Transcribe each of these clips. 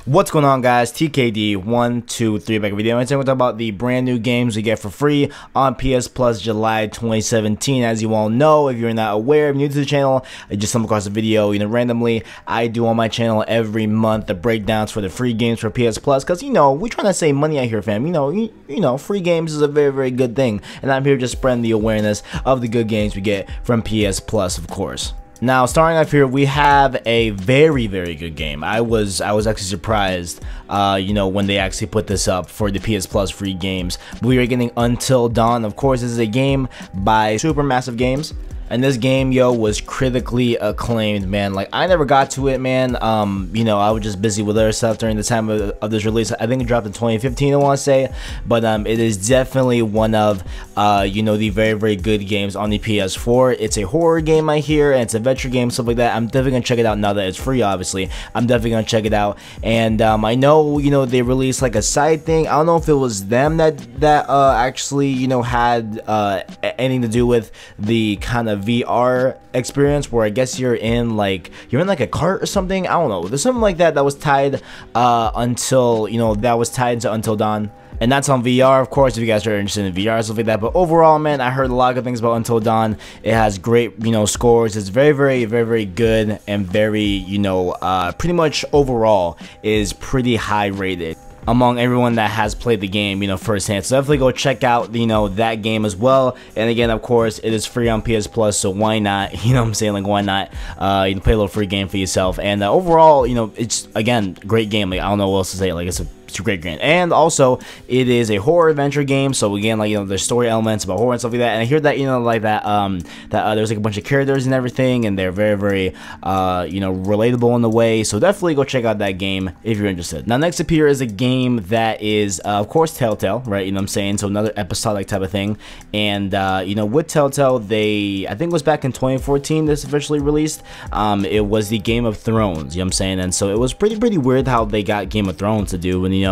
What's going on, guys? TKD123 back video, and today we're talking about the brand new games we get for free on PS Plus July 2017. As you all know, if you're not aware, if you're new to the channel, I just stumbled across a video, randomly. I do on my channel every month the breakdowns for the free games for PS Plus, because we're trying to save money out here, fam. Free games is a very good thing, and I'm here just spreading the awareness of the good games we get from PS Plus, of course. Now, starting off here, we have a very good game. I was actually surprised, when they actually put this up for the PS Plus free games. We are getting Until Dawn. Of course, this is a game by Supermassive Games. And this game, was critically acclaimed, man. Like, I never got to it, man. I was just busy with other stuff during the time of this release. I think it dropped in 2015, I want to say. But it is definitely one of, the very good games on the PS4. It's a horror game, I hear, and it's an adventure game, stuff like that. I'm definitely going to check it out now that it's free, obviously. I'm definitely going to check it out. And I know, they released, like, a side thing. I don't know if it was them that actually, had anything to do with the kind of VR experience, where I guess you're in like a cart or something. I don't know. There's something like that was tied until Until Dawn. And that's on VR, of course, if you guys are interested in VR and stuff like that. But overall, man, I heard a lot of good things about Until Dawn. It has great, scores. It's very good, and very, pretty much overall is pretty high rated among everyone that has played the game, firsthand. So definitely go check out, that game as well. And again, of course, it is free on PS Plus, so why not? Like, why not? You can play a little free game for yourself. And overall, it's, again, great game. Like, I don't know what else to say. Like, it's a great game. And also, it is a horror adventure game, so again, like, there's story elements about horror and stuff like that. And I hear that, there's like a bunch of characters and everything, and they're very relatable in the way. So definitely go check out that game if you're interested. Now, next up here is a game that is, of course, Telltale, right? So another episodic type of thing. And with Telltale, I think it was back in 2014 this officially released. It was the Game of Thrones, and so it was pretty weird how they got Game of Thrones to do. And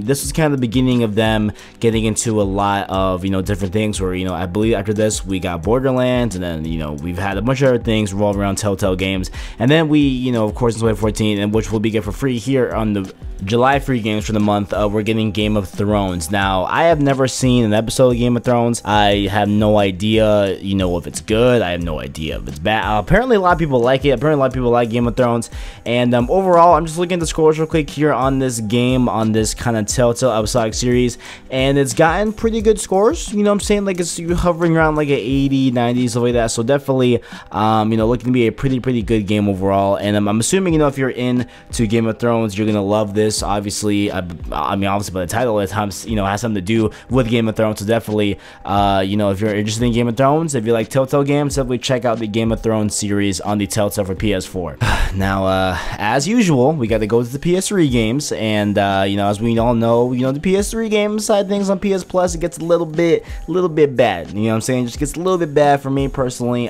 this was kind of the beginning of them getting into a lot of different things, where I believe after this we got Borderlands, and then we've had a bunch of other things revolve around Telltale games. And then we of course in 2014, and which will be get for free here on the July free games for the month, we're getting Game of Thrones. Now, I have never seen an episode of Game of Thrones. I have no idea, if it's good. I have no idea if it's bad. Apparently, a lot of people like it. Apparently, a lot of people like Game of Thrones. And overall, I'm just looking at the scores real quick here on this game, on this kind of Telltale episodic series, and it's gotten pretty good scores. Like, it's hovering around like an 80, 90, stuff like that. So definitely, looking to be a pretty good game overall. And I'm assuming, if you're into Game of Thrones, you're gonna love this. Obviously, obviously by the title, it has something to do with Game of Thrones. So definitely, if you're interested in Game of Thrones, if you like Telltale games, definitely check out the Game of Thrones series on the Telltale for PS4. Now, as usual, we got to go to the PS3 games, and as we all know, the PS3 game side things on PS Plus, it gets a little bit bad. Just gets a little bit bad for me personally.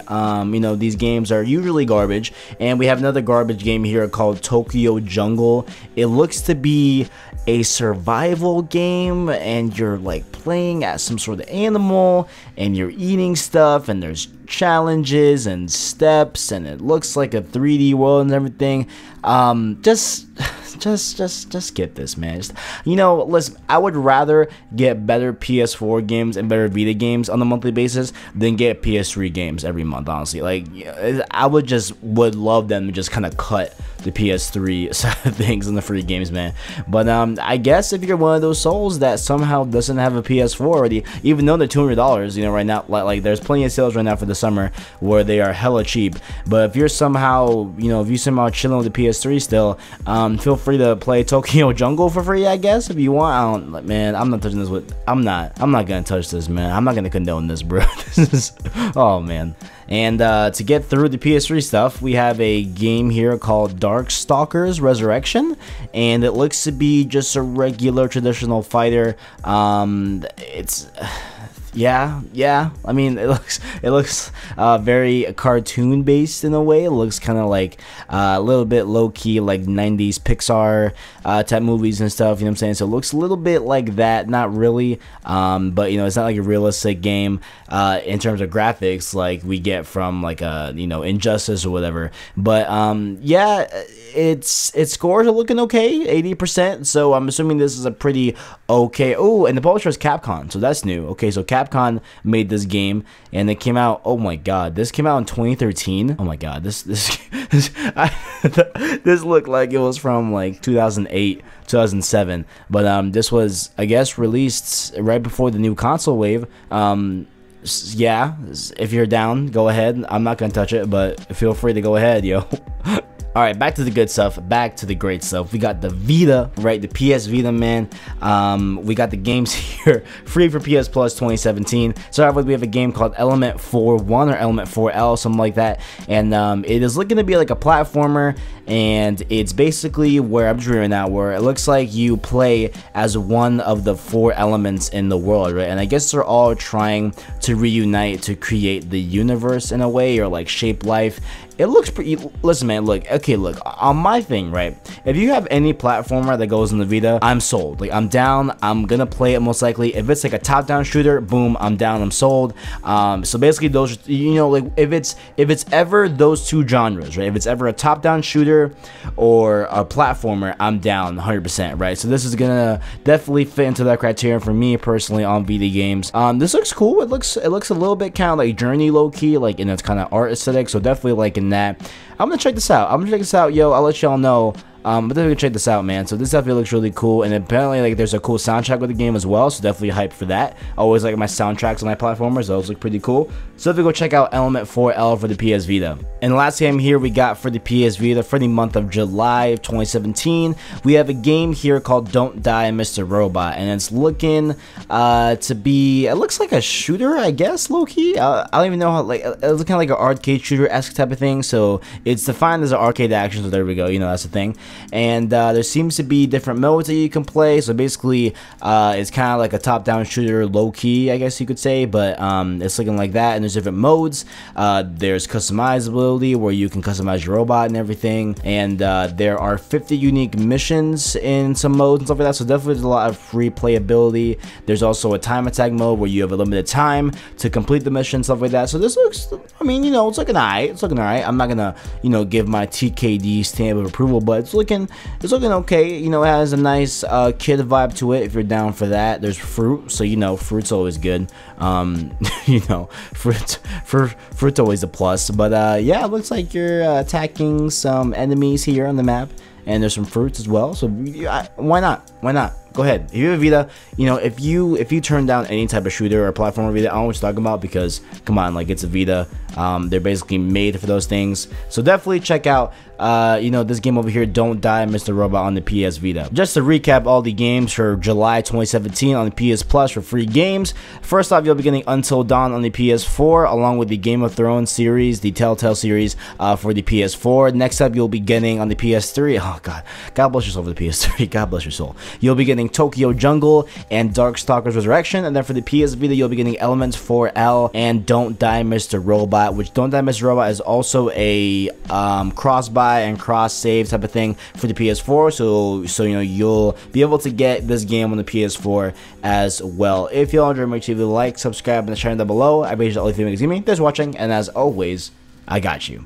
These games are usually garbage, and we have another garbage game here called Tokyo Jungle. It looks to be a survival game, and you're like playing as some sort of animal, and you're eating stuff, and there's challenges and steps, and it looks like a 3D world and everything. Just get this, man. Listen, I would rather get better PS4 games and better Vita games on a monthly basis than get PS3 games every month, honestly. Like, I would love them to just kind of cut the PS3 side of things on the free games, man. But I guess if you're one of those souls that somehow doesn't have a PS4 already, even though they're $200, right now, like there's plenty of sales right now for the summer where they are hella cheap. But if you're somehow, chilling with the PS3 still, feel free to play Tokyo Jungle for free, I guess, if you want. Man, I'm not touching this I'm not gonna touch this, man. I'm not gonna condone this, bro. This is, oh man. And to get through the PS3 stuff, we have a game here called Darkstalkers Resurrection, and it looks to be just a regular traditional fighter. It's Yeah. I mean, it looks very cartoon based in a way. It looks kind of like a little bit low key, like 90s Pixar type movies and stuff. You know what I'm saying? So it looks a little bit like that. Not really, but you know, it's not like a realistic game in terms of graphics like we get from like a Injustice or whatever. But yeah, its scores are looking okay, 80%. So I'm assuming this is a pretty okay. Oh, and the publisher is Capcom, so that's new. Okay, so Capcom made this game, and it came out. Oh my God, this came out in 2013. Oh my God, this this looked like it was from like 2008, 2007. But this was, I guess, released right before the new console wave. Yeah, if you're down, go ahead. I'm not gonna touch it, but feel free to go ahead, yo. Alright, back to the good stuff, back to the great stuff. We got the Vita, right? The PS Vita, man. We got the games here, free for PS Plus 2017. So we have a game called Element4l or Element4l, something like that. And it is looking to be like a platformer, and it's basically where I'm dreaming out, where it looks like you play as one of the 4 elements in the world, right? And I guess they're all trying to reunite to create the universe in a way, or like shape life. It looks pretty. Listen, man, look, okay, look, on my thing, right? If you have any platformer that goes in the Vita, I'm sold. Like, I'm down. I'm gonna play it most likely. If it's like a top-down shooter, boom, I'm down. I'm sold. So basically, those, like if it's ever those 2 genres, right? If it's ever a top-down shooter or a platformer, I'm down 100%, right? So this is gonna definitely fit into that criterion for me personally on Vita games. This looks cool. It looks a little bit kind of like Journey low-key, like in its kind of art aesthetic. So definitely liking that. I'm gonna check this out. Yo, I'll let y'all know. But definitely check this out, man. So this definitely looks really cool, and apparently like there's a cool soundtrack with the game as well, so definitely hyped for that. I always like my soundtracks on my platformers; those look pretty cool. So definitely go check out Element4l for the PS Vita. And the last game here we got for the PS Vita for the month of July of 2017, we have a game here called Don't Die, Mr. Robot, and it's looking to be. It looks like a shooter, I guess, low key. I don't even know how. Like, it looks kind of like an arcade shooter-esque type of thing. So it's defined as an arcade action. So there we go. That's the thing. And there seems to be different modes that you can play. So basically, it's kind of like a top-down shooter, low-key, I guess you could say. But it's looking like that. And there's different modes. There's customizability, where you can customize your robot and everything. And there are 50 unique missions in some modes and stuff like that. So definitely there's a lot of free playability. There's also a time attack mode where you have a limited time to complete the mission, stuff like that. So this looks, I mean, it's looking alright. It's looking alright. I'm not gonna, give my TKD stamp of approval, but it's looking okay. It has a nice kid vibe to it if you're down for that. There's fruit, so fruit's always good. Fruit's always a plus. But yeah, it looks like you're attacking some enemies here on the map, and there's some fruits as well. So why not? Go ahead. If you have a Vita, if you turn down any type of shooter or platformer Vita, I don't know what you're talking about, because come on, like, it's a Vita. They're basically made for those things. So definitely check out this game over here, Don't Die, Mr. Robot, on the PS Vita. Just to recap all the games for July 2017 on the PS Plus for free games. First off, you'll be getting Until Dawn on the PS4, along with the Game of Thrones series, the Telltale series for the PS4. Next up, you'll be getting on the PS3. Oh God bless your soul for the PS3. God bless your soul. You'll be getting Tokyo Jungle and Darkstalkers Resurrection, and then for the PS Vita, you'll be getting Element4l and Don't Die, Mr. Robot, which Don't Die, Mr. Robot is also a cross-buy and cross-save type of thing for the PS4, so you'll be able to get this game on the PS4 as well. If you all enjoyed, make sure you like, subscribe, and the channel down below. I appreciate all the feedback you give me. Thanks for watching, and as always, I got you.